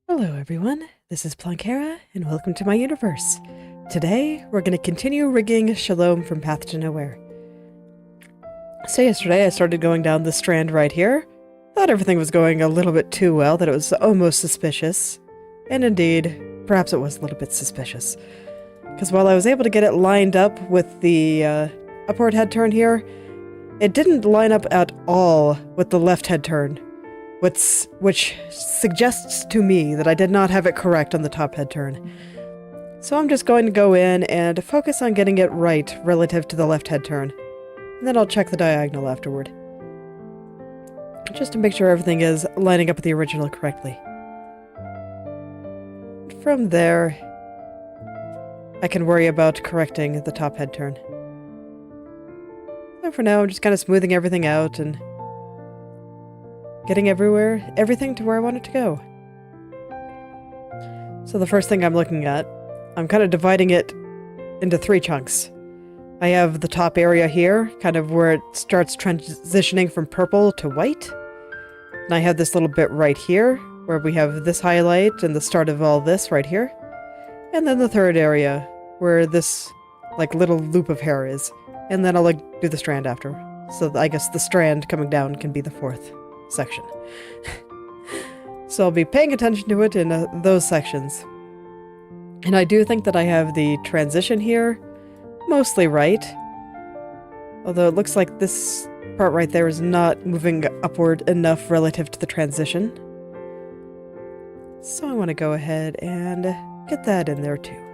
Hello everyone, this is Plankera, and welcome to my universe. Today, we're going to continue rigging Shalom from Path to Nowhere. So yesterday I started going down the strand right here. Thought everything was going a little bit too well, that it was almost suspicious. And indeed, perhaps it was a little bit suspicious. Because while I was able to get it lined up with the upward head turn here, it didn't line up at all with the left head turn. Which suggests to me that I did not have it correct on the top head turn. So I'm just going to go in and focus on getting it right relative to the left head turn. And then I'll check the diagonal afterward. Just to make sure everything is lining up with the original correctly. From there, I can worry about correcting the top head turn. So for now, I'm just kind of smoothing everything out and getting everything to where I want it to go. So the first thing I'm looking at, I'm kind of dividing it into 3 chunks. I have the top area here, kind of where it starts transitioning from purple to white. And I have this little bit right here, where we have this highlight and the start of all this right here. And then the third area, where this little loop of hair is. And then I'll do the strand after. So I guess the strand coming down can be the 4th section. So I'll be paying attention to it in those sections. And I do think that I have the transition here mostly right. Although it looks like this part right there is not moving upward enough relative to the transition. So I want to go ahead and get that in there too.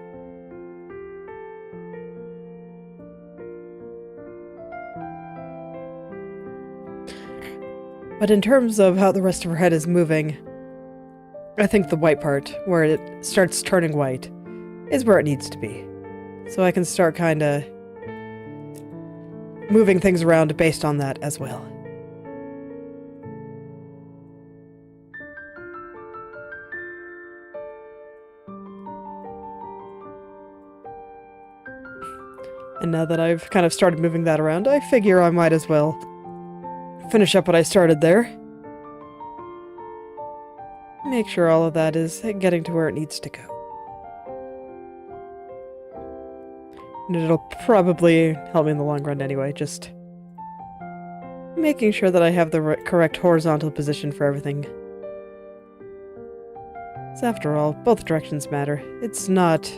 But in terms of how the rest of her head is moving, I think the white part, where it starts turning white, is where it needs to be. So I can start kind of moving things around based on that as well. And now that I've kind of started moving that around, I figure I might as well finish up what I started there. Make sure all of that is getting to where it needs to go. And it'll probably help me in the long run anyway, just making sure that I have the correct horizontal position for everything. So after all, both directions matter. It's not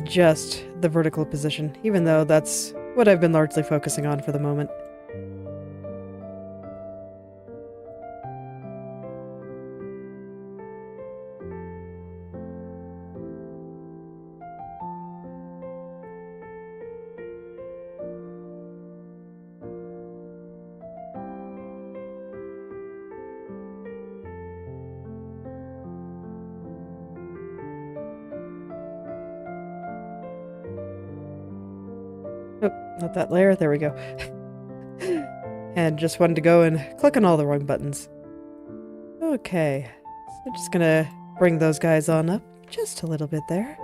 just the vertical position, even though that's what I've been largely focusing on for the moment. Oh, not that layer. There we go. And just wanted to go and click on all the wrong buttons. Okay. So just gonna bring those guys on up just a little bit there.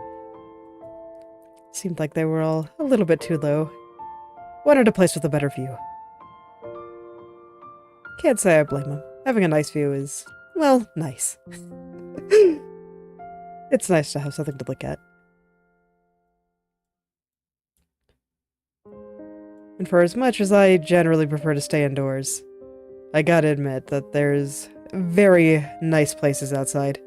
Seemed like they were all a little bit too low. Wanted a place with a better view. Can't say I blame them. Having a nice view is, well, nice. It's nice to have something to look at. And for as much as I generally prefer to stay indoors, I gotta admit that there's very nice places outside.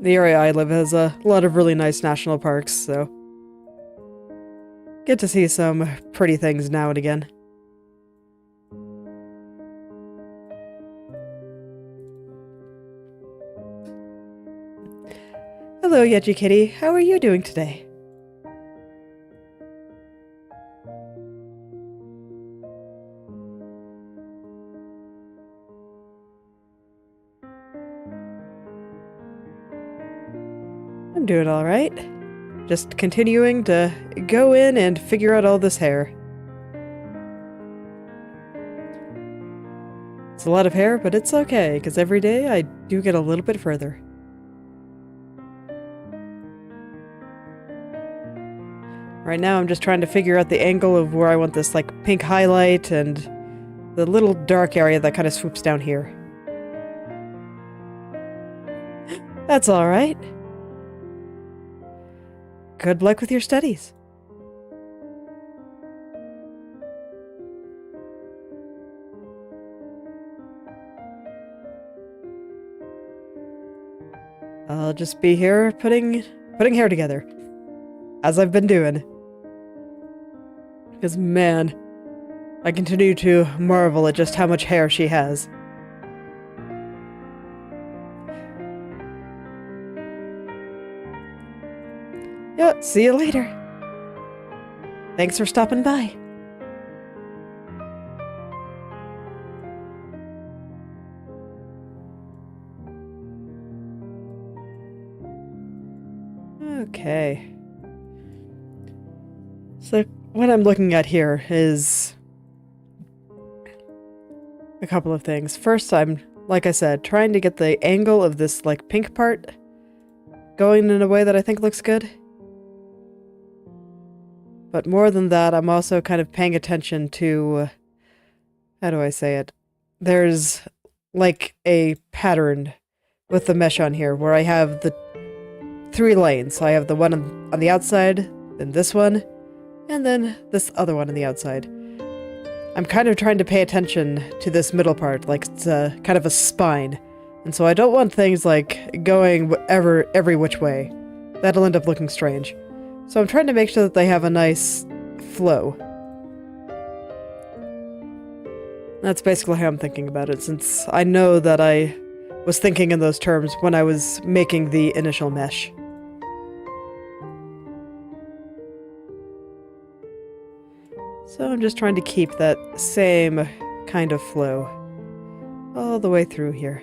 The area I live has a lot of really nice national parks, so get to see some pretty things now and again. Hello, Yeji Kitty. How are you doing today? I'm doing alright. Just continuing to go in and figure out all this hair. It's a lot of hair, but it's okay, because every day I do get a little bit further. Right now I'm just trying to figure out the angle of where I want this pink highlight and the little dark area that kind of swoops down here. That's all right. Good luck with your studies. I'll just be here putting hair together, as I've been doing. Because, man, I continue to marvel at just how much hair she has. Yeah, see you later. Thanks for stopping by. Okay. So what I'm looking at here is a couple of things. First, I'm, like I said, trying to get the angle of this, like, pink part going in a way that I think looks good. But more than that, I'm also kind of paying attention to, how do I say it? There's, like, a pattern with the mesh on here where I have the 3 lanes. So I have the one on the outside, then this one, and then this other one on the outside. I'm kind of trying to pay attention to this middle part, like it's a kind of a spine. And so I don't want things like going every which way. That'll end up looking strange. So I'm trying to make sure that they have a nice flow. That's basically how I'm thinking about it, since I know that I was thinking in those terms when I was making the initial mesh. So I'm just trying to keep that same kind of flow all the way through here.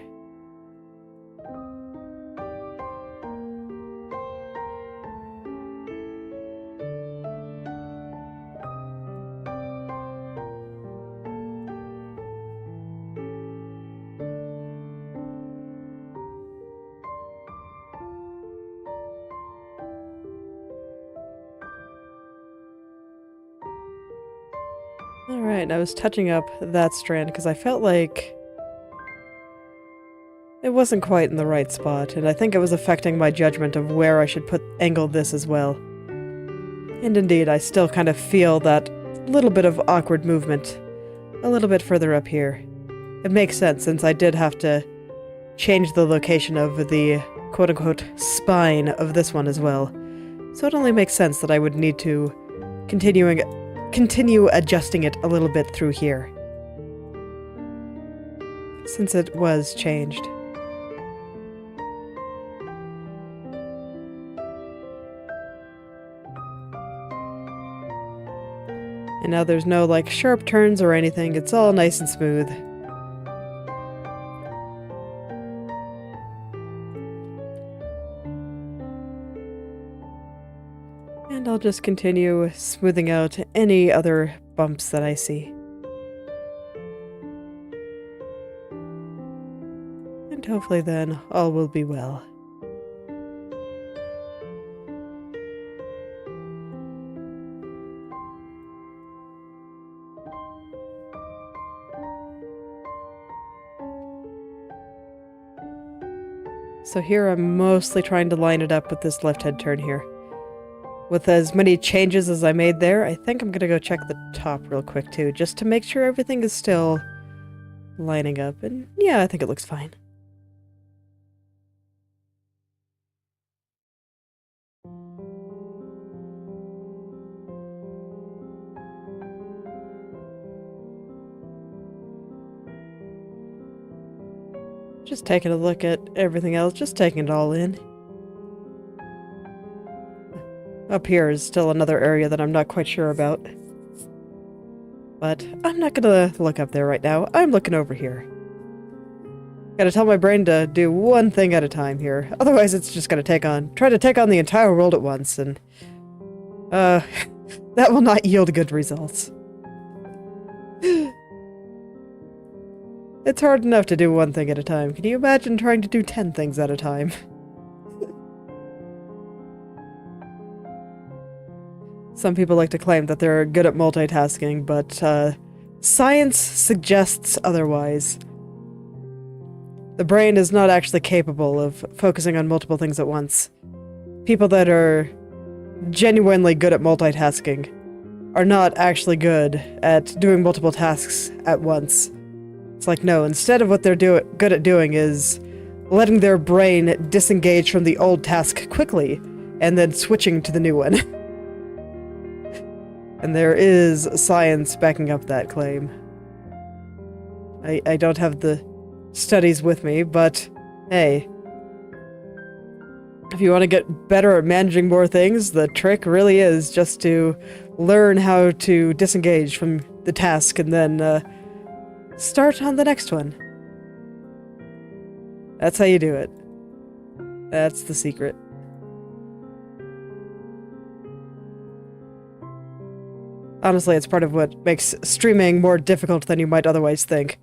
Alright, I was touching up that strand because I felt like it wasn't quite in the right spot, and I think it was affecting my judgment of where I should angle this as well. And indeed, I still kind of feel that little bit of awkward movement a little bit further up here. It makes sense, since I did have to change the location of the quote-unquote spine of this one as well. So it only makes sense that I would need to continue adjusting it a little bit through here, since it was changed. And now there's no, like, sharp turns or anything, it's all nice and smooth. And I'll just continue smoothing out any other bumps that I see. And hopefully then all will be well. So here I'm mostly trying to line it up with this left head turn here. With as many changes as I made there, I think I'm gonna go check the top real quick too, just to make sure everything is still lining up. And yeah, I think it looks fine. Just taking a look at everything else, just taking it all in. Up here is still another area that I'm not quite sure about. But I'm not gonna look up there right now. I'm looking over here. Gotta tell my brain to do one thing at a time here. Otherwise it's just gonna try to take on the entire world at once, and that will not yield good results. It's hard enough to do one thing at a time. Can you imagine trying to do 10 things at a time? Some people like to claim that they're good at multitasking, but science suggests otherwise. The brain is not actually capable of focusing on multiple things at once. People that are genuinely good at multitasking are not actually good at doing multiple tasks at once. It's like, no, instead of what they're good at doing is letting their brain disengage from the old task quickly and then switching to the new one. And there is science backing up that claim. I don't have the studies with me, but hey, if you want to get better at managing more things, the trick really is just to learn how to disengage from the task and then start on the next one. That's how you do it. That's the secret. Honestly, it's part of what makes streaming more difficult than you might otherwise think.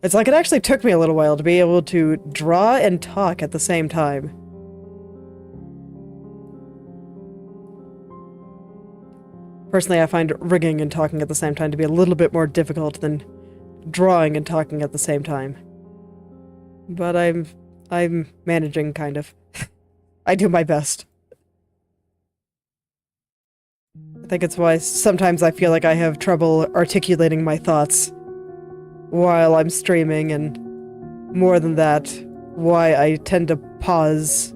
It's like it actually took me a little while to be able to draw and talk at the same time. Personally, I find rigging and talking at the same time to be a little bit more difficult than drawing and talking at the same time. But I'm managing, kind of. I do my best. I think it's why sometimes I feel like I have trouble articulating my thoughts while I'm streaming, and more than that, why I tend to pause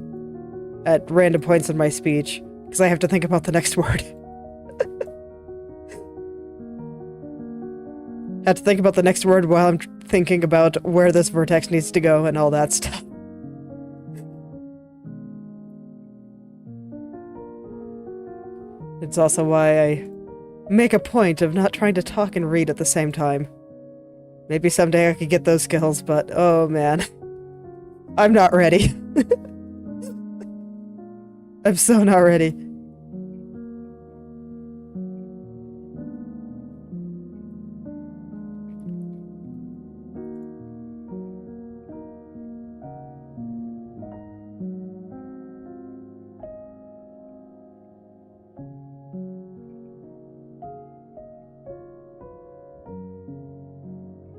at random points in my speech, because I have to think about the next word. Have to think about the next word while I'm thinking about where this vertex needs to go and all that stuff. It's also why I make a point of not trying to talk and read at the same time. Maybe someday I could get those skills, but oh man. I'm not ready. I'm so not ready.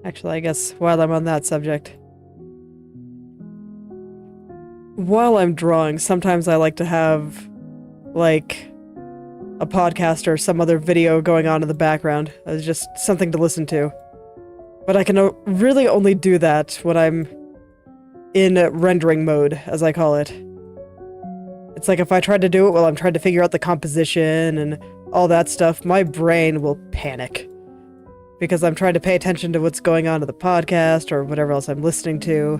Actually, I guess while I'm on that subject, while I'm drawing, sometimes I like to have, like, a podcast or some other video going on in the background as just something to listen to. But I can really only do that when I'm in rendering mode, as I call it. It's like if I try to do it while I'm trying to figure out the composition and all that stuff, my brain will panic. Because I'm trying to pay attention to what's going on in the podcast or whatever else I'm listening to.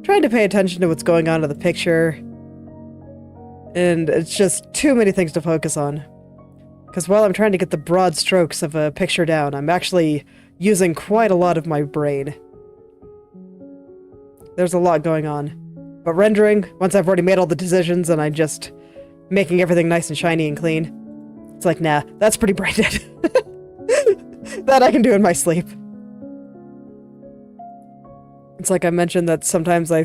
Trying to pay attention to what's going on in the picture. And it's just too many things to focus on. Because while I'm trying to get the broad strokes of a picture down, I'm actually using quite a lot of my brain. There's a lot going on. But rendering, once I've already made all the decisions and I'm just making everything nice and shiny and clean, it's like, nah, that's pretty brain dead. That I can do in my sleep. It's like I mentioned that sometimes I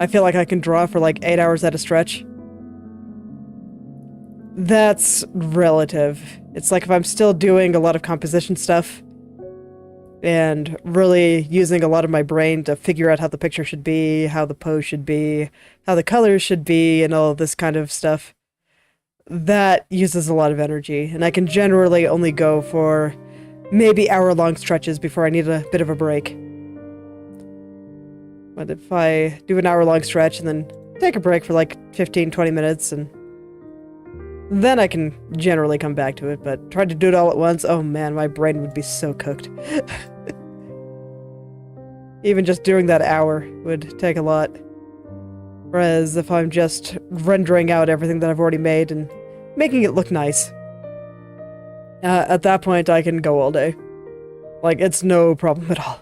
feel like I can draw for like 8 hours at a stretch. That's relative. It's like if I'm still doing a lot of composition stuff and really using a lot of my brain to figure out how the picture should be, how the pose should be, how the colors should be, and all of this kind of stuff, that uses a lot of energy, and I can generally only go for maybe hour-long stretches before I need a bit of a break. But if I do an hour-long stretch and then take a break for like 15-20 minutes, and then I can generally come back to it, but try to do it all at once, oh man, my brain would be so cooked. Even just doing that hour would take a lot. Whereas if I'm just rendering out everything that I've already made and making it look nice, at that point I can go all day. Like, it's no problem at all.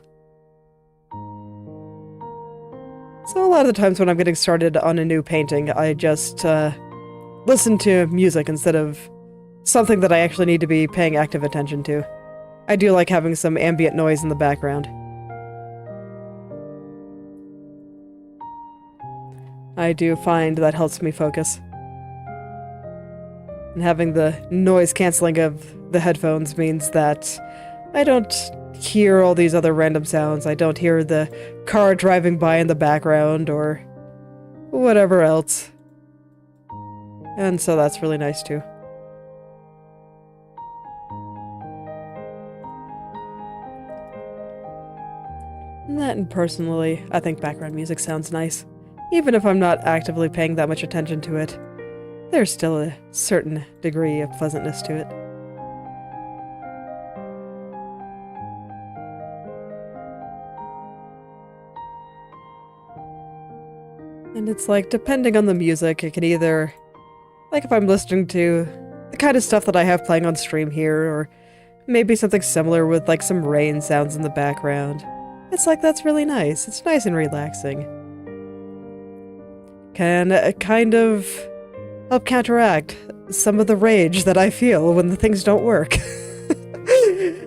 So a lot of the times when I'm getting started on a new painting, I just listen to music instead of something that I actually need to be paying active attention to. I do like having some ambient noise in the background. I do find that helps me focus. And having the noise cancelling of the headphones means that I don't hear all these other random sounds. I don't hear the car driving by in the background or whatever else. And so that's really nice too. And personally, I think background music sounds nice. Even if I'm not actively paying that much attention to it, there's still a certain degree of pleasantness to it. And it's like, depending on the music, it can either, like if I'm listening to the kind of stuff that I have playing on stream here, or maybe something similar with like some rain sounds in the background. It's like, that's really nice. It's nice and relaxing. Can kind of help counteract some of the rage that I feel when the things don't work.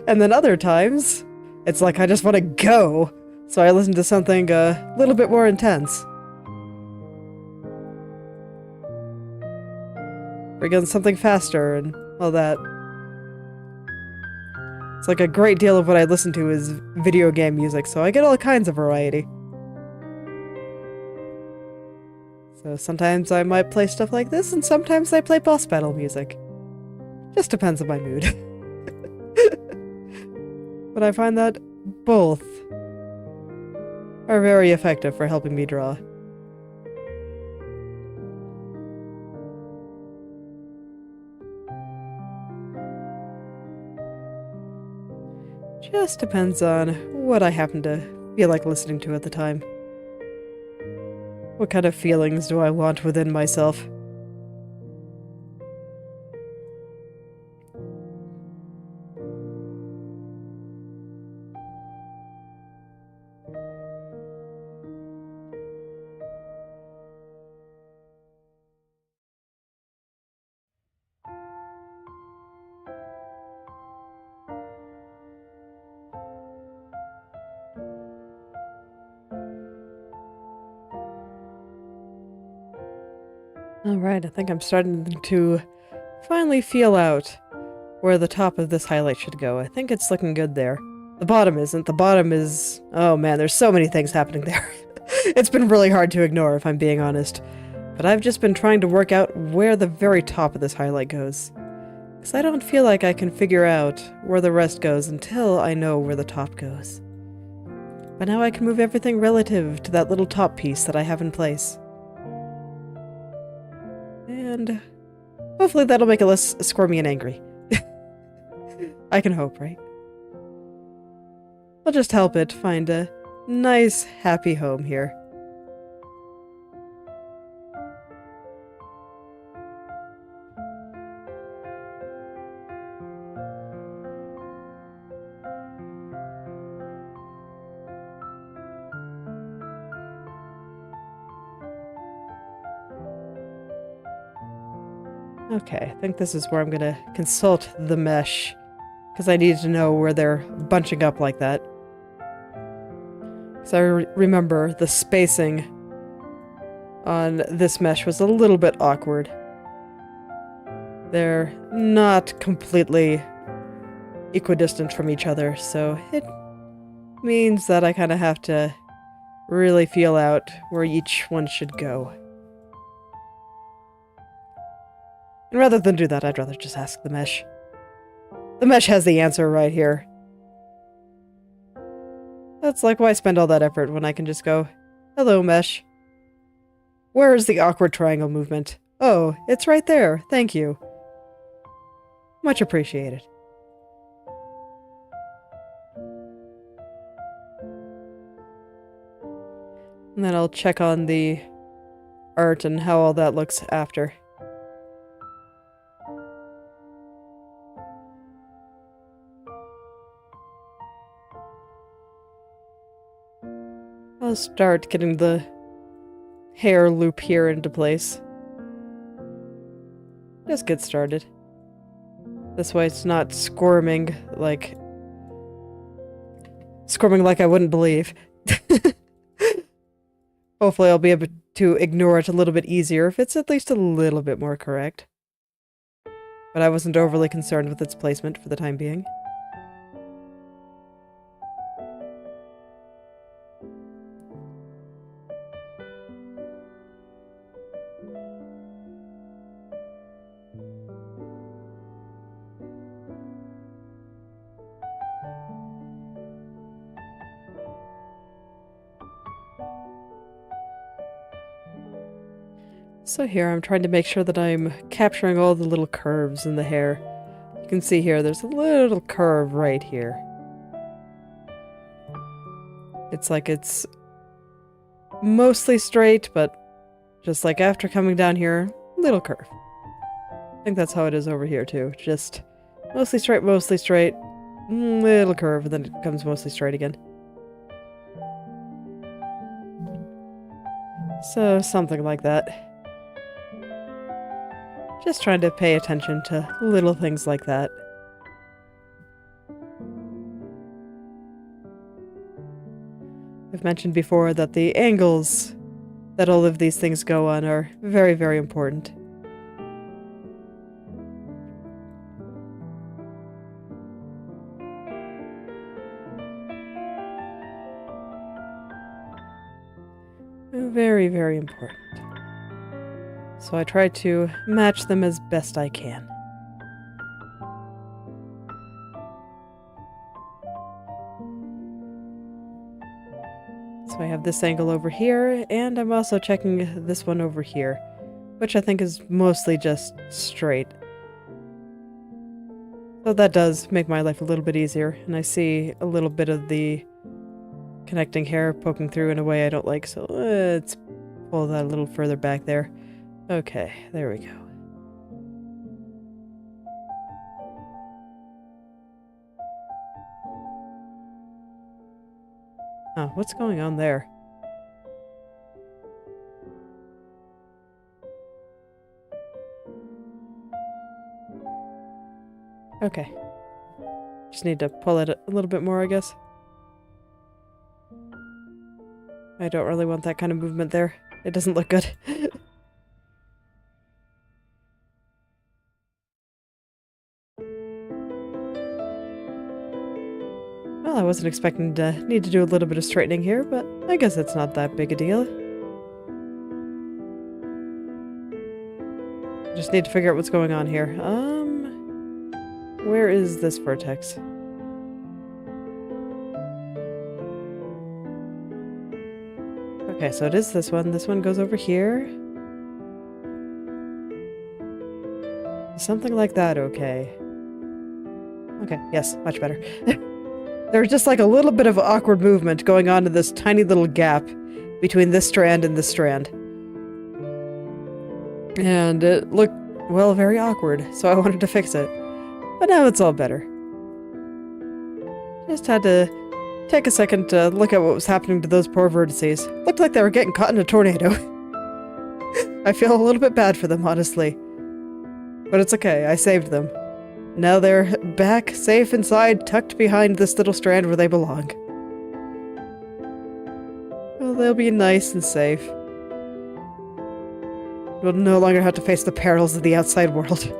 And then other times, it's like I just want to go, so I listen to something a little bit more intense. Bring in something faster and all that. It's like a great deal of what I listen to is video game music, so I get all kinds of variety. So sometimes I might play stuff like this, and sometimes I play boss battle music. Just depends on my mood. But I find that both are very effective for helping me draw. Just depends on what I happen to feel like listening to at the time. What kind of feelings do I want within myself? Alright, I think I'm starting to finally feel out where the top of this highlight should go. I think it's looking good there. The bottom isn't. The bottom is... oh man, there's so many things happening there. It's been really hard to ignore, if I'm being honest. But I've just been trying to work out where the very top of this highlight goes. Because I don't feel like I can figure out where the rest goes until I know where the top goes. But now I can move everything relative to that little top piece that I have in place. And hopefully that'll make it less squirmy and angry. I can hope, right? I'll just help it find a nice, happy home here. Okay, I think this is where I'm gonna consult the mesh, because I need to know where they're bunching up like that. So I remember the spacing on this mesh was a little bit awkward. They're not completely equidistant from each other, so it means that I kind of have to really feel out where each one should go. And rather than do that, I'd rather just ask the mesh. The mesh has the answer right here. That's like, why spend all that effort when I can just go, hello, mesh. Where is the awkward triangle movement? Oh, it's right there. Thank you. Much appreciated. And then I'll check on the art and how all that looks after. I'll start getting the hair loop here into place. Just get started. This way it's not squirming like I wouldn't believe. Hopefully I'll be able to ignore it a little bit easier if it's at least a little bit more correct. But I wasn't overly concerned with its placement for the time being. So here I'm trying to make sure that I'm capturing all the little curves in the hair. You can see here, there's a little curve right here. It's like it's mostly straight, but just like after coming down here, little curve. I think that's how it is over here too. Just mostly straight, little curve, and then it becomes mostly straight again. So something like that. Just trying to pay attention to little things like that. I've mentioned before that the angles that all of these things go on are very, very important. Very, very important. So I try to match them as best I can. So I have this angle over here, and I'm also checking this one over here, which I think is mostly just straight. So that does make my life a little bit easier, and I see a little bit of the connecting hair poking through in a way I don't like, so let's pull that a little further back there. Okay, there we go. Oh, what's going on there? Okay. Just need to pull it a little bit more, I guess. I don't really want that kind of movement there. It doesn't look good. Well, I wasn't expecting to need to do a little bit of straightening here, but I guess it's not that big a deal. Just need to figure out what's going on here. Where is this vertex? Okay, so it is this one. This one goes over here. Something like that, okay. Okay, yes, much better. There's just like a little bit of awkward movement going on in this tiny little gap between this strand and this strand. And it looked, well, very awkward, so I wanted to fix it. But now it's all better. Just had to take a second to look at what was happening to those poor vertices. Looked like they were getting caught in a tornado. I feel a little bit bad for them, honestly. But it's okay, I saved them. Now they're back, safe inside, tucked behind this little strand where they belong. Well, they'll be nice and safe. We'll no longer have to face the perils of the outside world.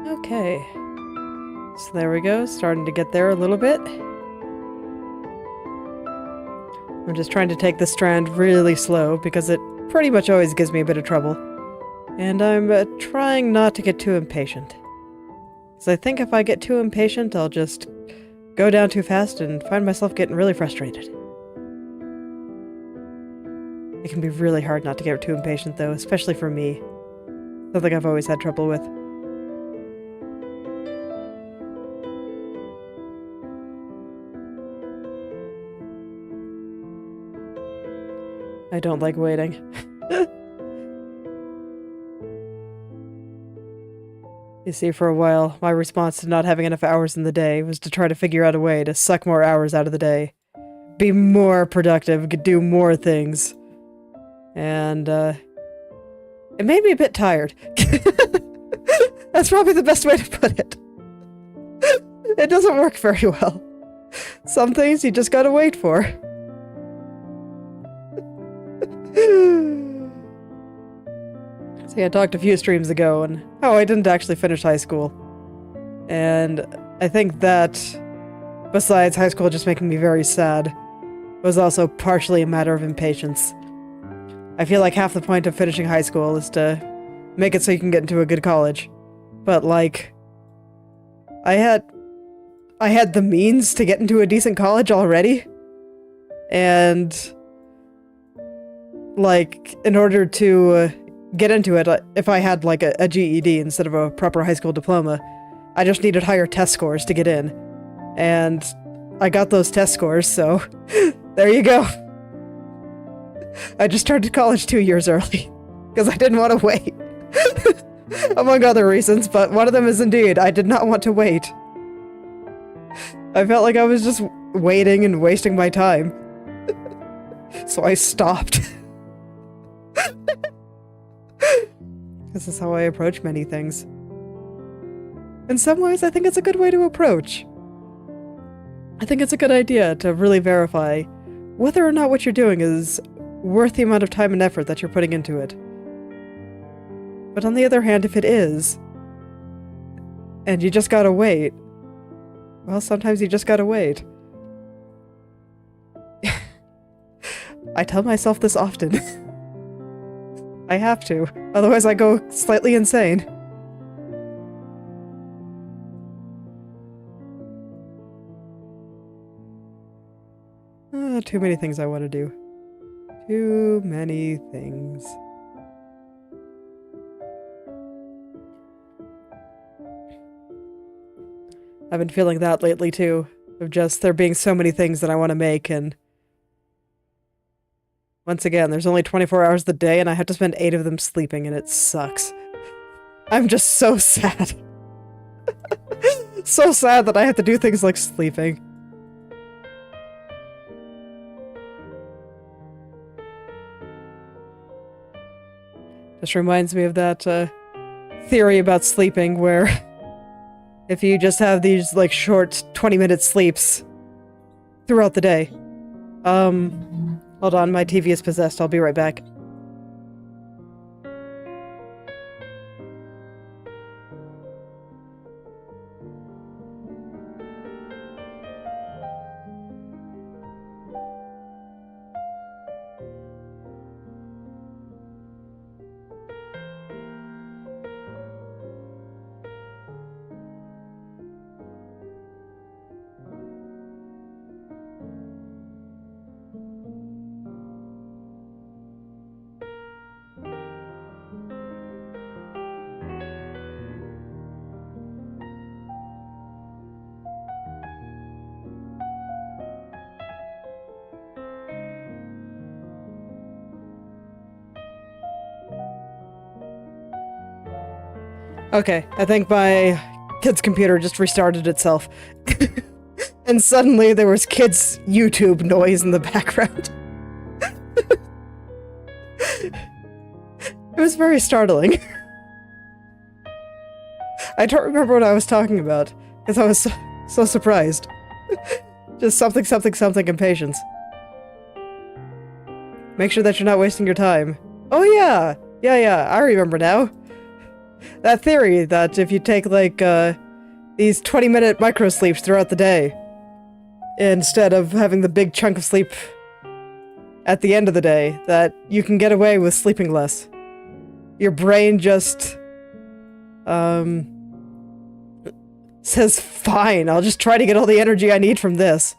Okay, so there we go, starting to get there a little bit. I'm just trying to take this strand really slow because it pretty much always gives me a bit of trouble. And I'm trying not to get too impatient. Because I think if I get too impatient, I'll just go down too fast and find myself getting really frustrated. It can be really hard not to get too impatient though, especially for me. Something I've always had trouble with. I don't like waiting. You see, for a while, my response to not having enough hours in the day was to try to figure out a way to suck more hours out of the day. Be more productive, do more things. And, it made me a bit tired. That's probably the best way to put it. It doesn't work very well. Some things you just gotta wait for. See, I talked a few streams ago and how I didn't actually finish high school. And I think that, besides high school just making me very sad, was also partially a matter of impatience. I feel like half the point of finishing high school is to make it so you can get into a good college. But, like, I had the means to get into a decent college already. And, like, in order to get into it, if I had, like, a GED instead of a proper high school diploma, I just needed higher test scores to get in. And I got those test scores, so there you go. I just started college 2 years early, because I didn't want to wait. Among other reasons, but one of them is indeed, I did not want to wait. I felt like I was just waiting and wasting my time. So I stopped. This is how I approach many things. In some ways, I think it's a good way to approach. I think it's a good idea to really verify whether or not what you're doing is worth the amount of time and effort that you're putting into it. But on the other hand, if it is, and you just gotta wait, well, sometimes you just gotta wait. I tell myself this often. I have to, otherwise I go slightly insane. Too many things I want to do. Too many things. I've been feeling that lately too, of just there being so many things that I want to make, and once again, there's only 24 hours of the day and I have to spend 8 of them sleeping, and it sucks. I'm just so sad. So sad that I have to do things like sleeping. Just reminds me of that theory about sleeping where if you just have these like short 20-minute sleeps throughout the day. Hold on, my TV is possessed. I'll be right back. Okay, I think my kid's computer just restarted itself. And suddenly there was kids' YouTube noise in the background. It was very startling. I don't remember what I was talking about, because I was so surprised. Just something, something, something impatience. Make sure that you're not wasting your time. Oh yeah! Yeah, I remember now. That theory that if you take, like, these 20-minute micro-sleeps throughout the day, instead of having the big chunk of sleep at the end of the day, that you can get away with sleeping less. Your brain just, says, fine, I'll just try to get all the energy I need from this.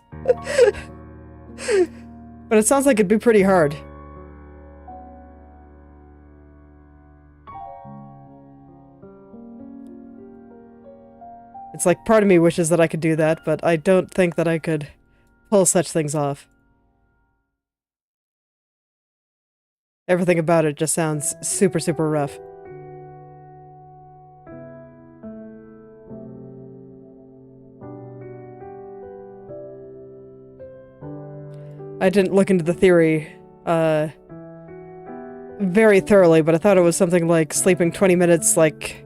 But it sounds like it'd be pretty hard. It's like part of me wishes that I could do that, but I don't think that I could pull such things off. Everything about it just sounds super, super rough. I didn't look into the theory, very thoroughly, but I thought it was something like sleeping 20 minutes, like,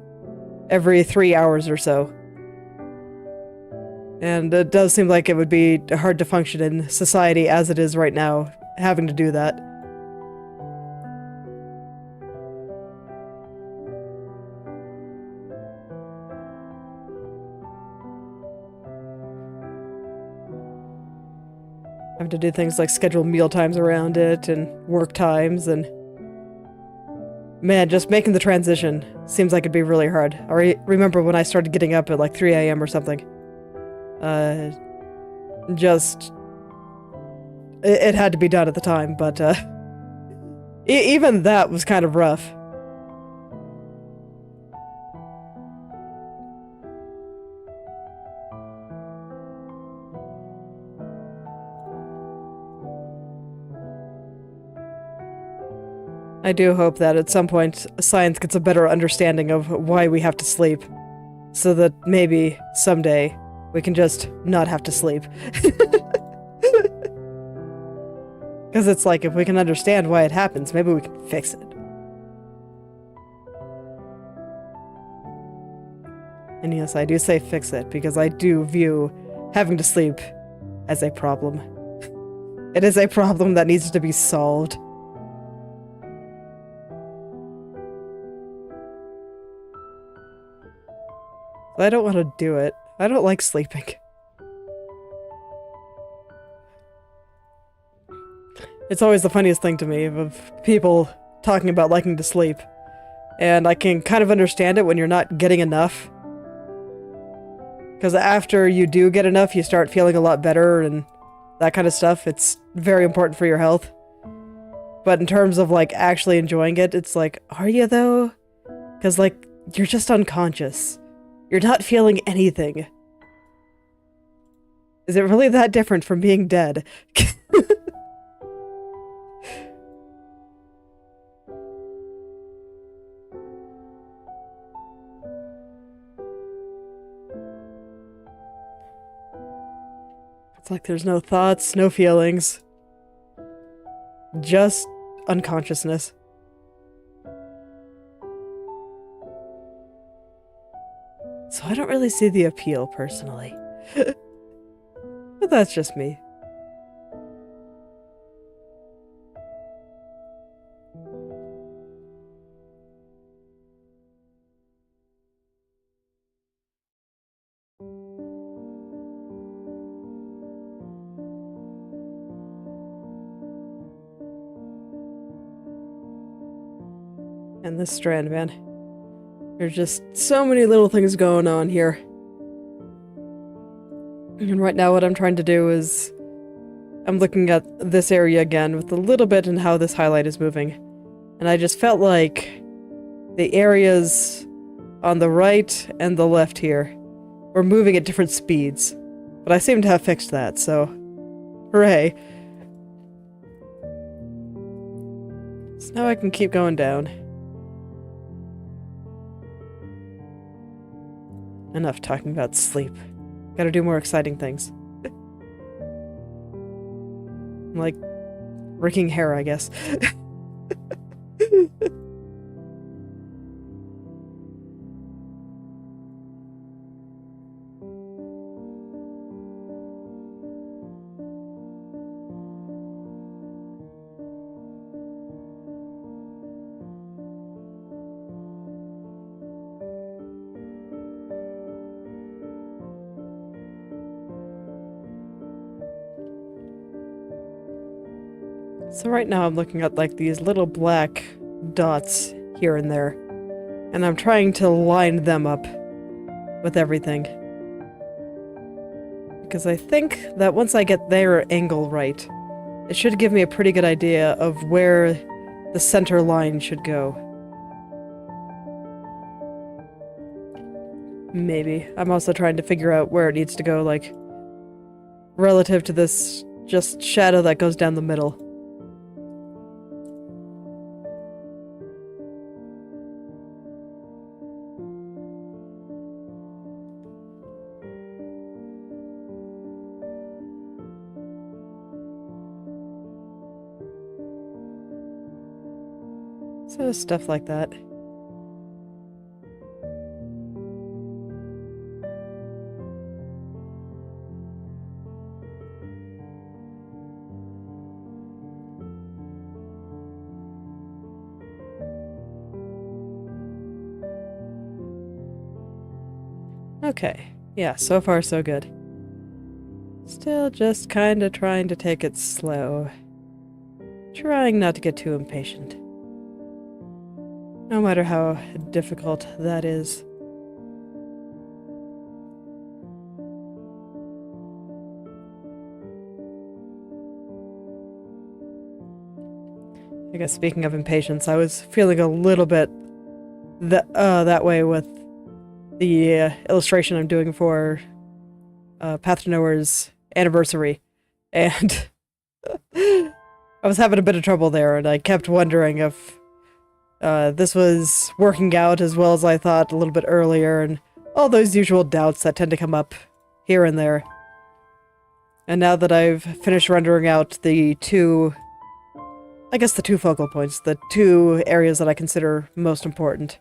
every 3 hours or so. And it does seem like it would be hard to function in society as it is right now, having to do that. Having to do things like schedule meal times around it and work times, and man, just making the transition seems like it'd be really hard. I remember when I started getting up at like 3 a.m. or something. It had to be done at the time, but even that was kind of rough. I do hope that at some point science gets a better understanding of why we have to sleep, so that maybe someday we can just not have to sleep. Because it's like, if we can understand why it happens, maybe we can fix it. And yes, I do say fix it, because I do view having to sleep as a problem. It is a problem that needs to be solved. I don't want to do it. I don't like sleeping. It's always the funniest thing to me of people talking about liking to sleep. And I can kind of understand it when you're not getting enough. Because after you do get enough, you start feeling a lot better and that kind of stuff. It's very important for your health. But in terms of like actually enjoying it, it's like, are you though? Because like, you're just unconscious. You're not feeling anything. Is it really that different from being dead? It's like there's no thoughts, no feelings. Just unconsciousness. So I don't really see the appeal, personally. But that's just me. And this strand, man. There's just so many little things going on here. And right now what I'm trying to do is I'm looking at this area again with a little bit and how this highlight is moving. And I just felt like the areas on the right and the left here were moving at different speeds. But I seem to have fixed that, so hooray. So now I can keep going down. Enough talking about sleep. Gotta do more exciting things. Like rigging hair, I guess. So right now I'm looking at like these little black dots here and there, and I'm trying to line them up with everything. Because I think that once I get their angle right, it should give me a pretty good idea of where the center line should go. Maybe. I'm also trying to figure out where it needs to go, like, relative to this just shadow that goes down the middle. So stuff like that. Okay. Yeah, so far so good. Still just kinda trying to take it slow. Trying not to get too impatient. No matter how difficult that is. I guess speaking of impatience, I was feeling a little bit that way with the illustration I'm doing for Path to Nowhere's anniversary. And I was having a bit of trouble there, and I kept wondering if this was working out as well as I thought a little bit earlier, and all those usual doubts that tend to come up here and there. And now that I've finished rendering out the two focal points, the two areas that I consider most important,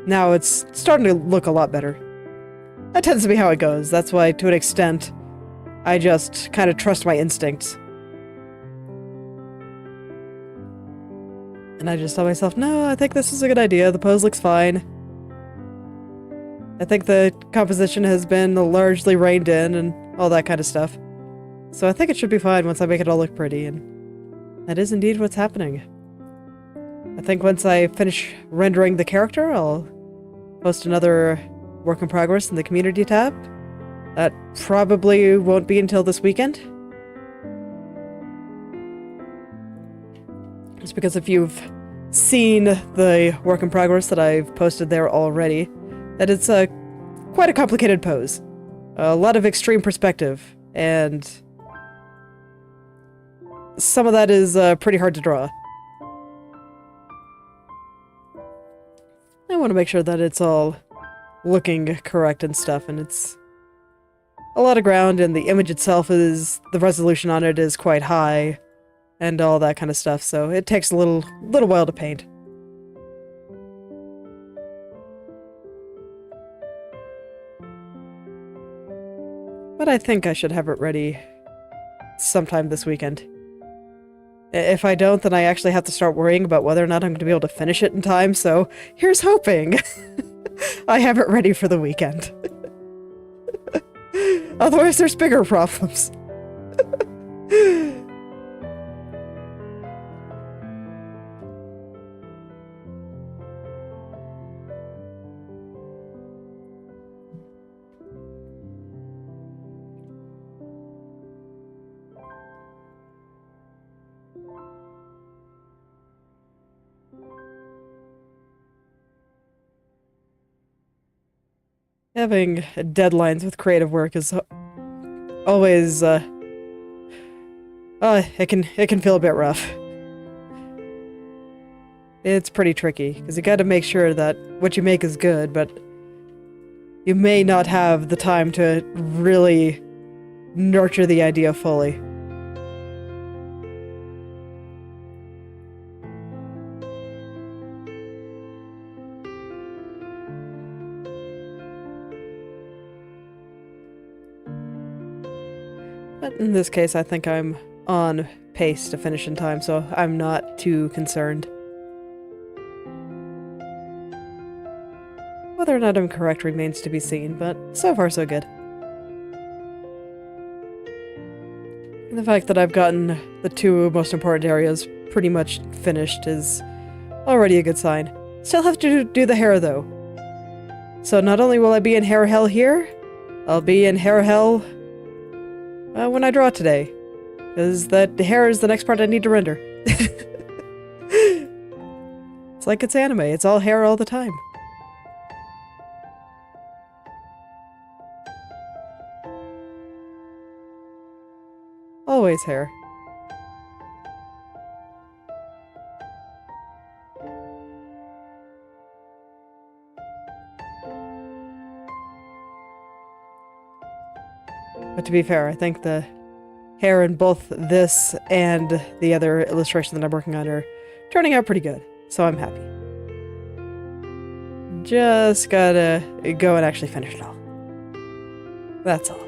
now it's starting to look a lot better. That tends to be how it goes. That's why, to an extent, I just kind of trust my instincts. And I just tell myself, no, I think this is a good idea. The pose looks fine. I think the composition has been largely reined in and all that kind of stuff. So I think it should be fine once I make it all look pretty, and that is indeed what's happening. I think once I finish rendering the character, I'll post another work in progress in the community tab. That probably won't be until this weekend. Just because if you've seen the work in progress that I've posted there already, that it's quite a complicated pose. A lot of extreme perspective, and some of that is pretty hard to draw. I want to make sure that it's all looking correct and stuff, and it's a lot of ground, and the image itself the resolution on it is quite high, and all that kind of stuff, so it takes a little while to paint. But I think I should have it ready sometime this weekend. If I don't, then I actually have to start worrying about whether or not I'm going to be able to finish it in time, so here's hoping I have it ready for the weekend. Otherwise, there's bigger problems. Having deadlines with creative work is always, it can feel a bit rough. It's pretty tricky, because you gotta make sure that what you make is good, but you may not have the time to really nurture the idea fully. But in this case, I think I'm on pace to finish in time, so I'm not too concerned. Whether or not I'm correct remains to be seen, but so far so good. And the fact that I've gotten the two most important areas pretty much finished is already a good sign. Still have to do the hair, though. So not only will I be in hair hell here, I'll be in hair hell when I draw today, because the hair is the next part I need to render. It's like it's anime, it's all hair all the time. Always hair. But to be fair, I think the hair in both this and the other illustration that I'm working on are turning out pretty good, so I'm happy. Just gotta go and actually finish it all. That's all.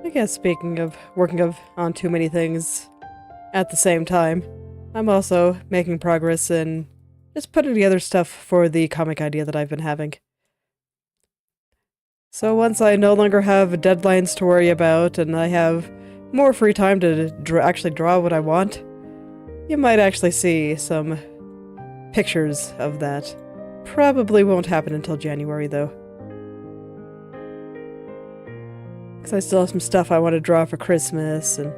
I guess speaking of on too many things at the same time, I'm also making progress in just putting together stuff for the comic idea that I've been having. So once I no longer have deadlines to worry about and I have more free time to actually draw what I want, you might actually see some pictures of that. Probably won't happen until January, though. Because I still have some stuff I want to draw for Christmas and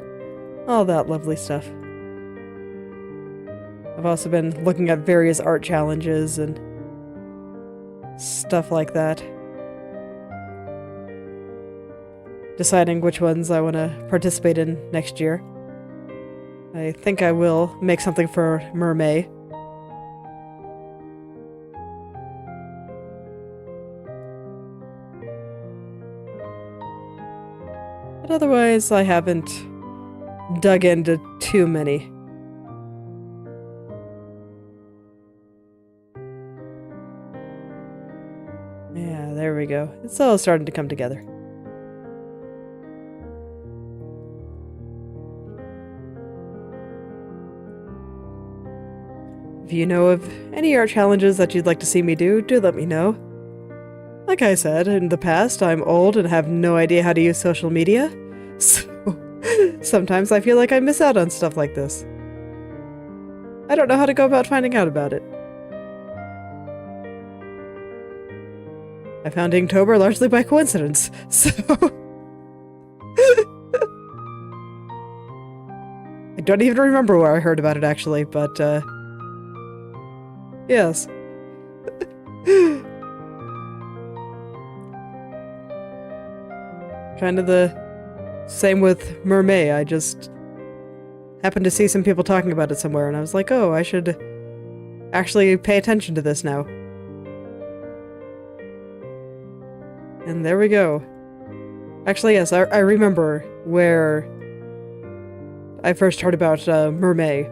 all that lovely stuff. I've also been looking at various art challenges and stuff like that. Deciding which ones I want to participate in next year. I think I will make something for Mermaid. But otherwise, I haven't dug into too many. Yeah, there we go. It's all starting to come together. If you know of any art challenges that you'd like to see me do let me know. Like I said, in the past, I'm old and have no idea how to use social media, so sometimes I feel like I miss out on stuff like this. I don't know how to go about finding out about it. I found Inktober largely by coincidence, so... I don't even remember where I heard about it, actually, but, yes. Kind of the same with Mermaid. I just happened to see some people talking about it somewhere, and I was like, oh, I should actually pay attention to this now. And there we go. Actually, yes, I remember where I first heard about Mermaid.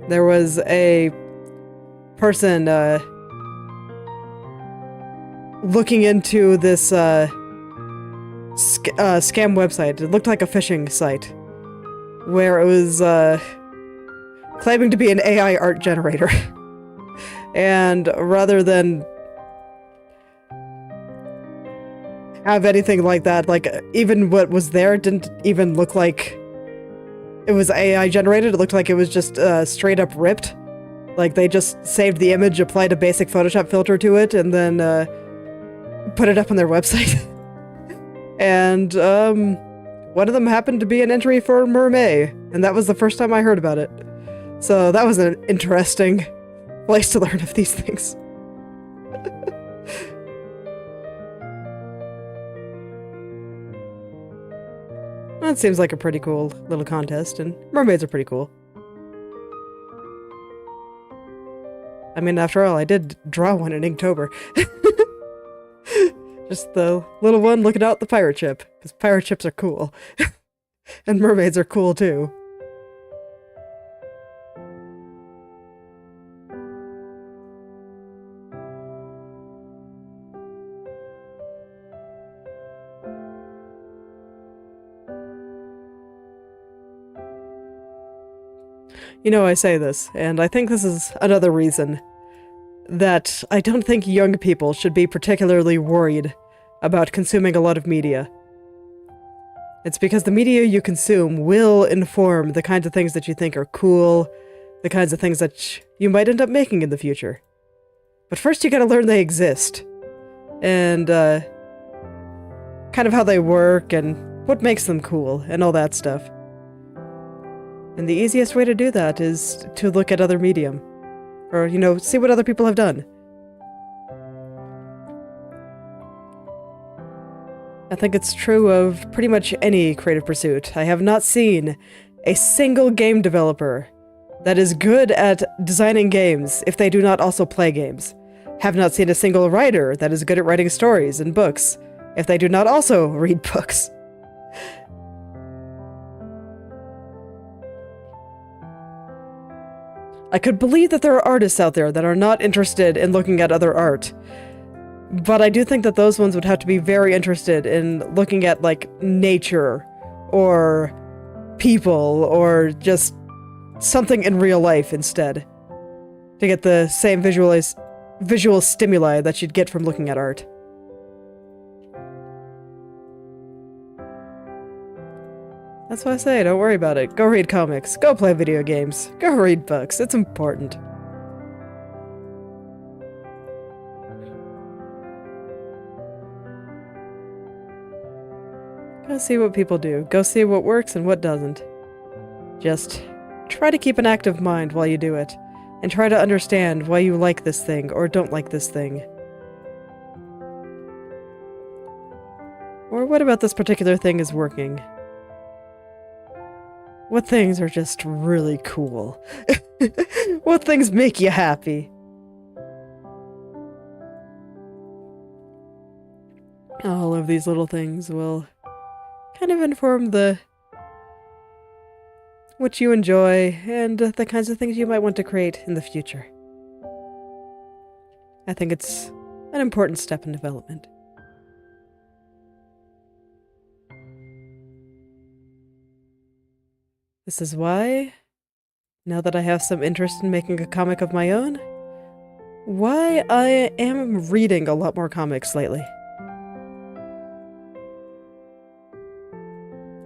There was a person looking into this scam website. It looked like a phishing site where it was claiming to be an AI art generator. And rather than have anything like that, like even what was there didn't even look like it was AI generated. It looked like it was just straight up ripped. Like they just saved the image, applied a basic Photoshop filter to it, and then put it up on their website. And one of them happened to be an entry for Mermaid, and that was the first time I heard about it. So that was an interesting place to learn of these things. That seems like a pretty cool little contest, and mermaids are pretty cool. I mean, after all, I did draw one in Inktober. Just the little one looking out the pirate ship, because pirate ships are cool. And mermaids are cool too. You know, I say this, and I think this is another reason that I don't think young people should be particularly worried about consuming a lot of media. It's because the media you consume will inform the kinds of things that you think are cool, the kinds of things that you might end up making in the future. But first you gotta learn they exist, and kind of how they work, and what makes them cool, and all that stuff. And the easiest way to do that is to look at other medium. Or, you know, see what other people have done. I think it's true of pretty much any creative pursuit. I have not seen a single game developer that is good at designing games if they do not also play games. Have not seen a single writer that is good at writing stories and books if they do not also read books. I could believe that there are artists out there that are not interested in looking at other art. But I do think that those ones would have to be very interested in looking at, like, nature or people or just something in real life instead to get the same visual stimuli that you'd get from looking at art. That's why I say, don't worry about it. Go read comics. Go play video games. Go read books. It's important. Go see what people do. Go see what works and what doesn't. Just try to keep an active mind while you do it, and try to understand why you like this thing or don't like this thing. Or what about this particular thing is working? What things are just really cool? What things make you happy? All of these little things will kind of inform what you enjoy and the kinds of things you might want to create in the future. I think it's an important step in development. This is why, now that I have some interest in making a comic of my own, why I am reading a lot more comics lately.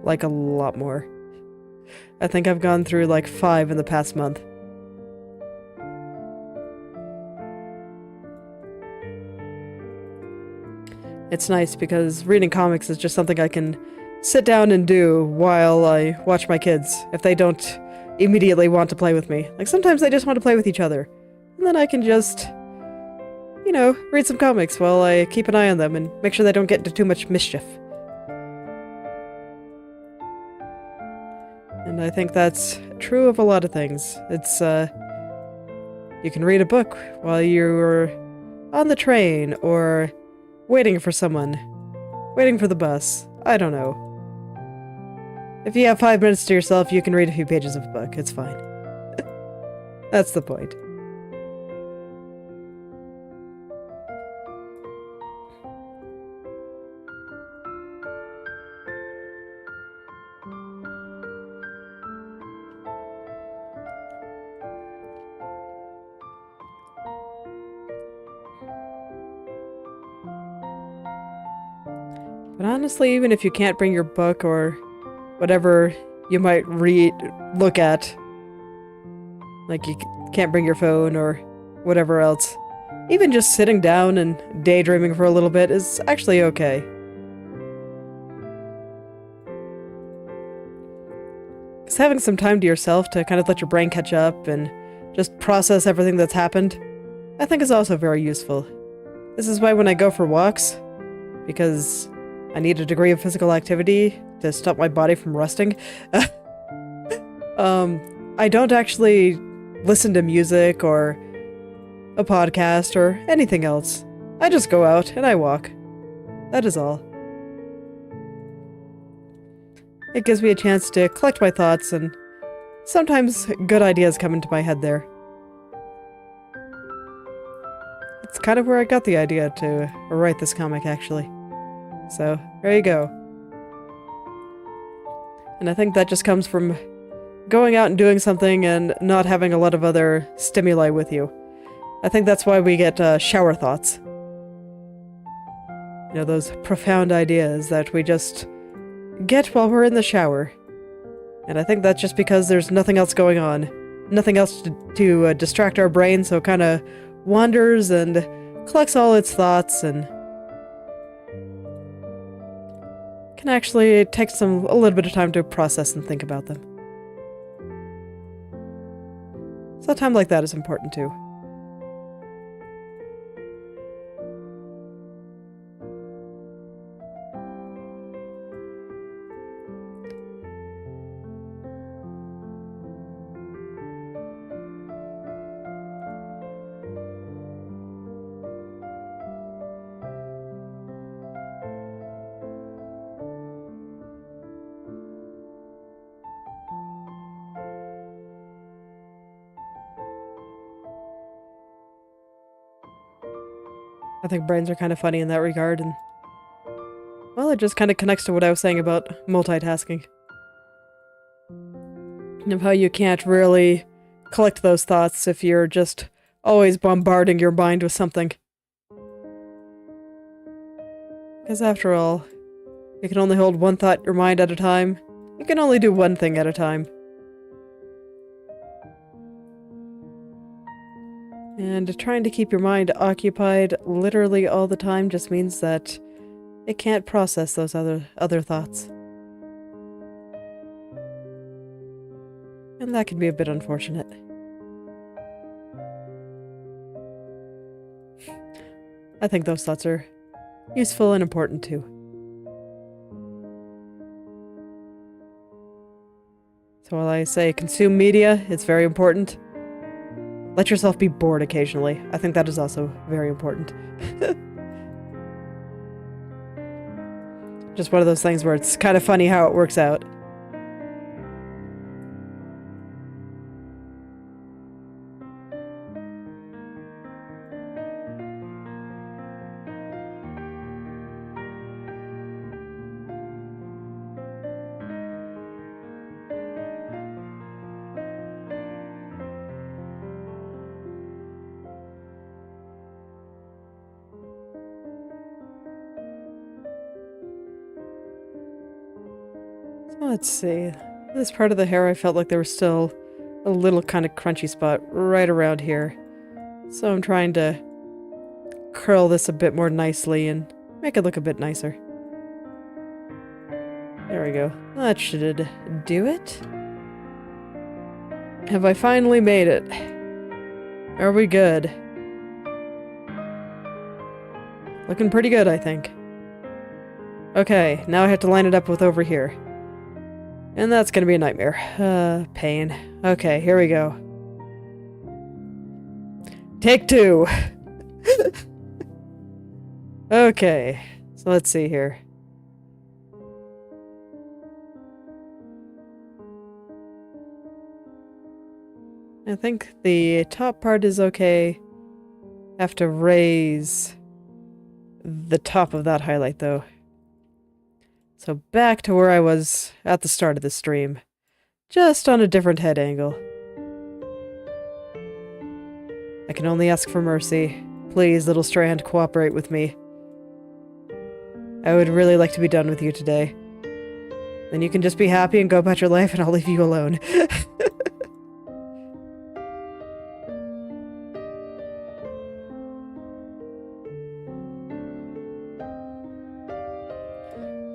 Like, a lot more. I think I've gone through like 5 in the past month. It's nice because reading comics is just something I can sit down and do while I watch my kids, if they don't immediately want to play with me. Like, sometimes they just want to play with each other. And then I can just, you know, read some comics while I keep an eye on them and make sure they don't get into too much mischief. And I think that's true of a lot of things. It's, you can read a book while you're on the train, or waiting for someone, waiting for the bus, I don't know. If you have 5 minutes to yourself, you can read a few pages of a book, it's fine. That's the point. But honestly, even if you can't bring your book or whatever you might look at, like you can't bring your phone or whatever else, even just sitting down and daydreaming for a little bit is actually okay. Because having some time to yourself to kind of let your brain catch up and just process everything that's happened, I think is also very useful. This is why when I go for walks, because I need a degree of physical activity to stop my body from rusting, I don't actually listen to music or a podcast or anything else. I just go out and I walk. That is all. It gives me a chance to collect my thoughts, and sometimes good ideas come into my head there. It's kind of where I got the idea to write this comic, actually. So, there you go. And I think that just comes from going out and doing something and not having a lot of other stimuli with you. I think that's why we get shower thoughts. You know, those profound ideas that we just get while we're in the shower. And I think that's just because there's nothing else going on. Nothing else to distract our brain, so it kind of wanders and collects all its thoughts and can actually take a little bit of time to process and think about them. So a time like that is important too. I think brains are kind of funny in that regard, and well, it just kind of connects to what I was saying about multitasking. And how you can't really collect those thoughts if you're just always bombarding your mind with something. Because after all, you can only hold one thought in your mind at a time. You can only do one thing at a time. And trying to keep your mind occupied literally all the time just means that it can't process those other thoughts. And that can be a bit unfortunate. I think those thoughts are useful and important too. So while I say consume media, it's very important. Let yourself be bored occasionally. I think that is also very important. Just one of those things where it's kind of funny how it works out. Let's see. This part of the hair, I felt like there was still a little kind of crunchy spot right around here. So I'm trying to curl this a bit more nicely and make it look a bit nicer. There we go. That should do it. Have I finally made it? Are we good? Looking pretty good, I think. Okay, now I have to line it up with over here. And that's gonna be a nightmare. Pain. Okay, here we go. Take 2! Okay, so let's see here. I think the top part is okay. Have to raise the top of that highlight, though. So back to where I was at the start of the stream. Just on a different head angle. I can only ask for mercy. Please, little strand, cooperate with me. I would really like to be done with you today. Then you can just be happy and go about your life and I'll leave you alone.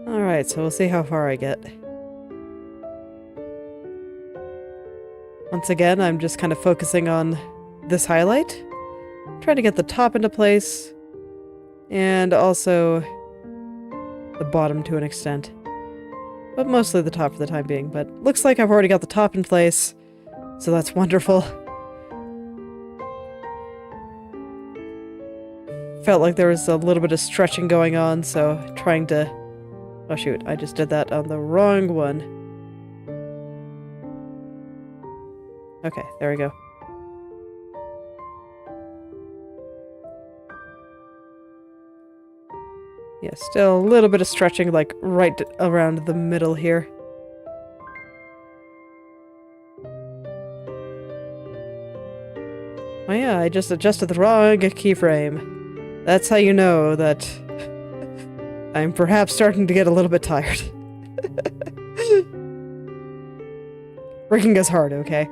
Alright, so we'll see how far I get. Once again, I'm just kind of focusing on this highlight. Trying to get the top into place. And also the bottom to an extent. But mostly the top for the time being. But looks like I've already got the top in place. So that's wonderful. Felt like there was a little bit of stretching going on, so trying to... Oh shoot, I just did that on the wrong one. Okay, there we go. Yeah, still a little bit of stretching, like, right around the middle here. Oh yeah, I just adjusted the wrong keyframe. That's how you know that I'm perhaps starting to get a little bit tired. Rigging is hard, okay?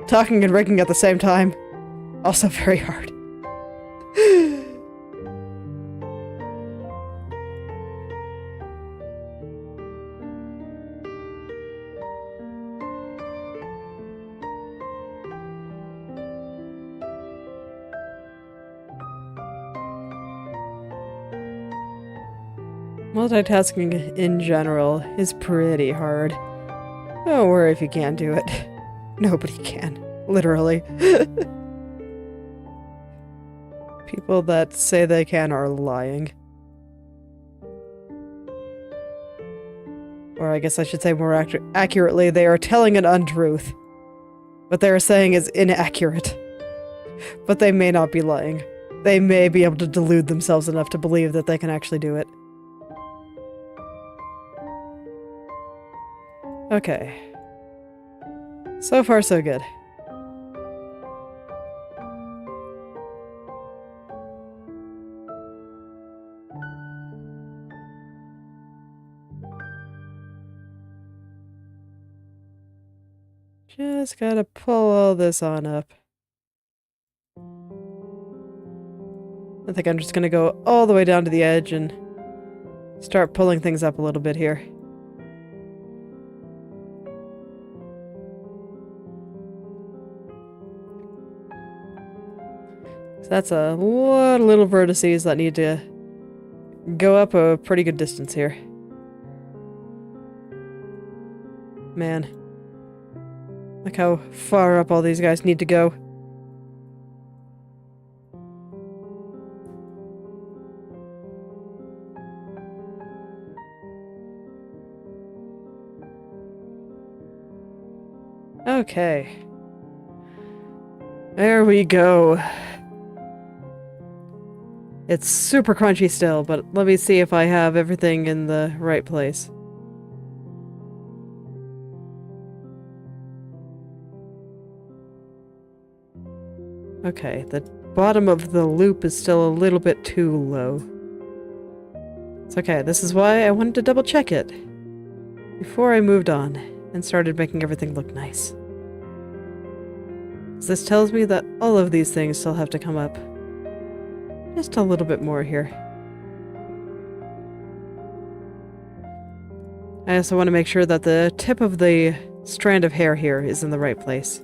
Talking and rigging at the same time, also very hard. Multitasking in general is pretty hard. Don't worry if you can't do it. Nobody can. Literally. People that say they can are lying. Or I guess I should say more accurately, they are telling an untruth. What they are saying is inaccurate. But they may not be lying. they may be able to delude themselves enough to believe that they can actually do it. Okay. So far, so good. Just gotta pull all this on up. I think I'm just gonna go all the way down to the edge and start pulling things up a little bit here. So that's a lot of little vertices that need to go up a pretty good distance here. Man. Look how far up all these guys need to go. Okay. There we go. It's super crunchy still, but let me see if I have everything in the right place. Okay, the bottom of the loop is still a little bit too low. It's okay, this is why I wanted to double check it before I moved on and started making everything look nice. This tells me that all of these things still have to come up just a little bit more here. I also want to make sure that the tip of the strand of hair here is in the right place.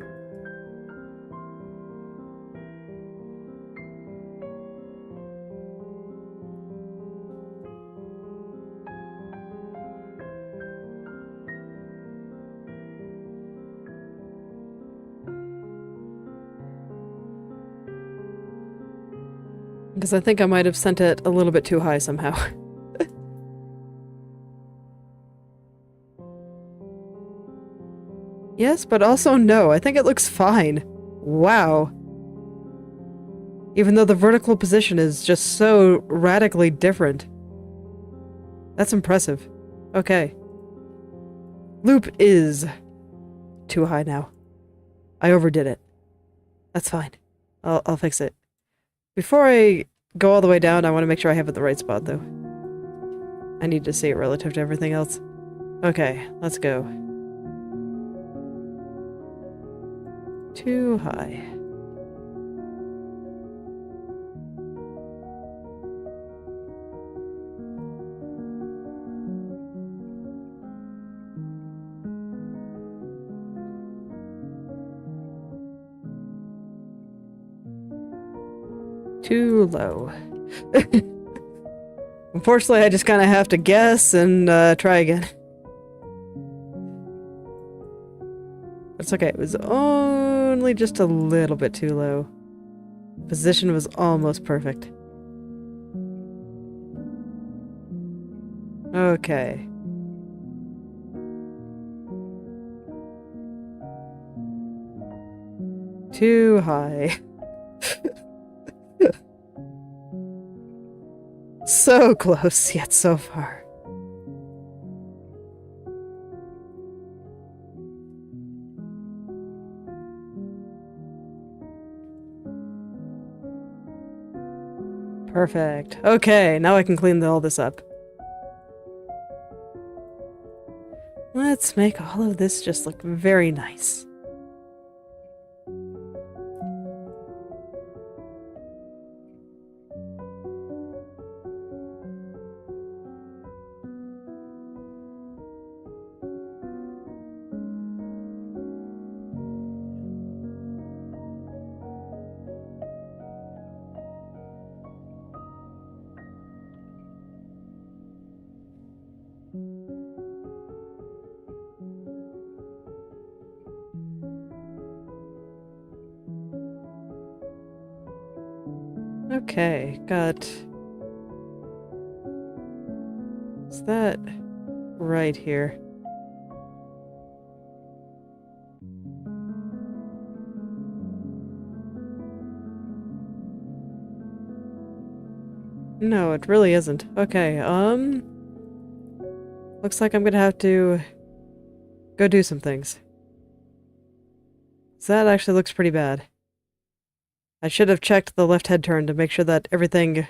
Because I think I might have sent it a little bit too high somehow. Yes, but also no. I think it looks fine. Wow. Even though the vertical position is just so radically different. That's impressive. Okay. Loop is too high now. I overdid it. That's fine. I'll fix it. Before I go all the way down, I want to make sure I have it the right spot, though. I need to see it relative to everything else. Okay, let's go. Too high. Too low. Unfortunately, I just kind of have to guess and try again. It's okay, it was only just a little bit too low. Position was almost perfect. Okay. Too high. So close, yet so far. Perfect. Okay, now I can clean all this up. Let's make all of this just look very nice. Okay, got... Is that right here? No, it really isn't. Okay, looks like I'm gonna have to go do some things. So that actually looks pretty bad. I should have checked the left head turn to make sure that everything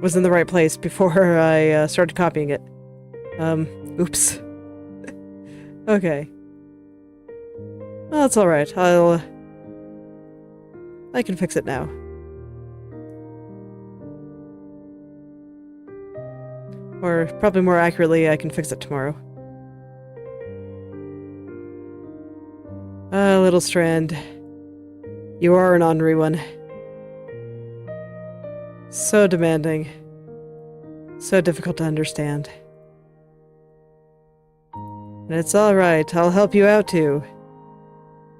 was in the right place before I started copying it. Oops. Okay. Well, that's alright. I can fix it now. Or, probably more accurately, I can fix it tomorrow. Little Strand. You are an ornery one. So demanding. So difficult to understand. And it's alright, I'll help you out too.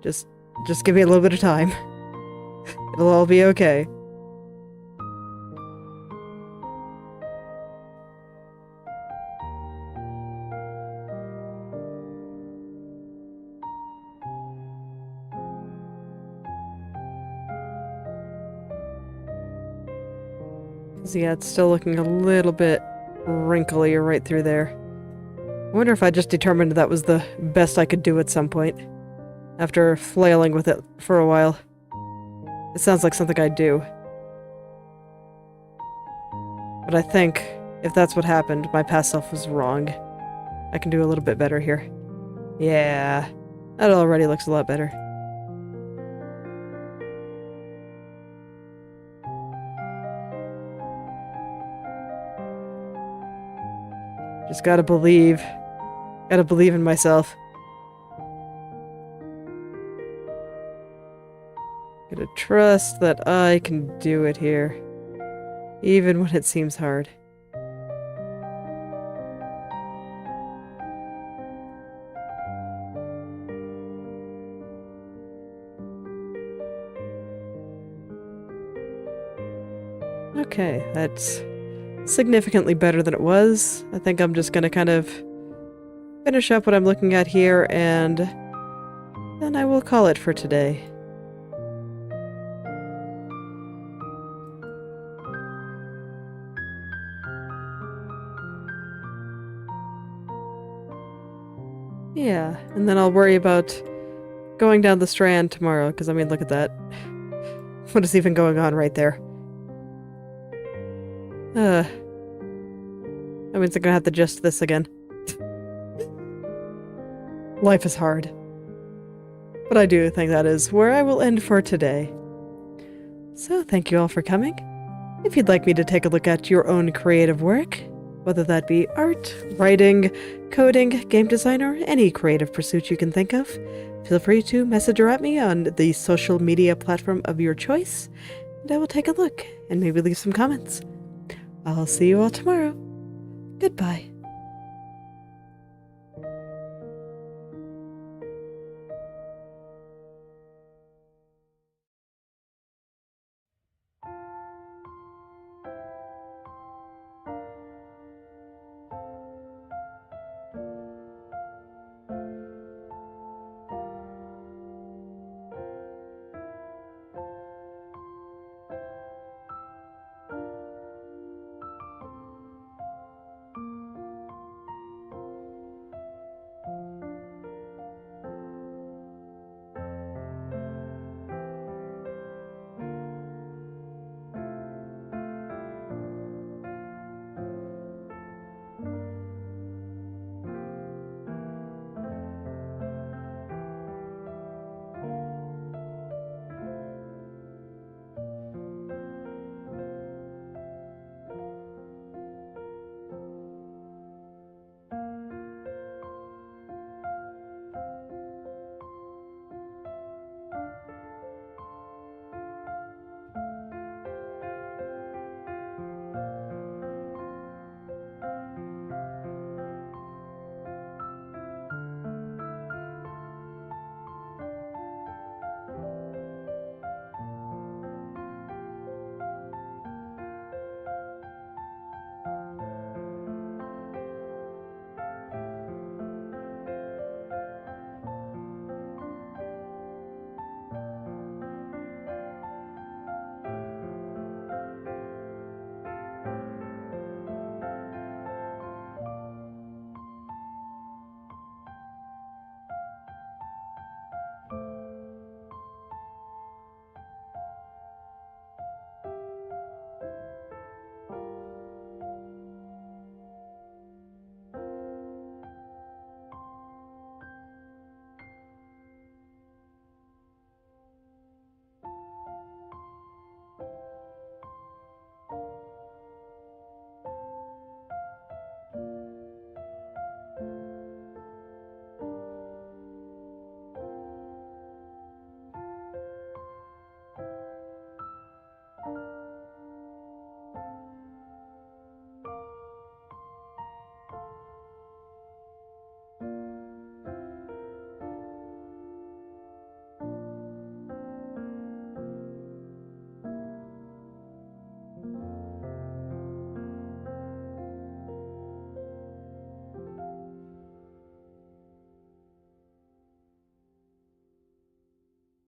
Just give me a little bit of time. It'll all be okay. Yeah, it's still looking a little bit wrinkly right through there. I wonder if I just determined that was the best I could do at some point, after flailing with it for a while. It sounds like something I'd do. But I think, if that's what happened, my past self was wrong. I can do a little bit better here. Yeah, that already looks a lot better. Just gotta believe. Gotta believe in myself. Gotta trust that I can do it here. Even when it seems hard. Okay, that's significantly better than it was. I think I'm just gonna kind of finish up what I'm looking at here, and then I will call it for today. Yeah, and then I'll worry about going down the Strand tomorrow, because I mean, look at that. What is even going on right there? That means I'm gonna have to adjust this again. Life is hard. But I do think that is where I will end for today. So thank you all for coming. If you'd like me to take a look at your own creative work, whether that be art, writing, coding, game design, or any creative pursuit you can think of, feel free to message or at me on the social media platform of your choice, and I will take a look and maybe leave some comments. I'll see you all tomorrow. Goodbye.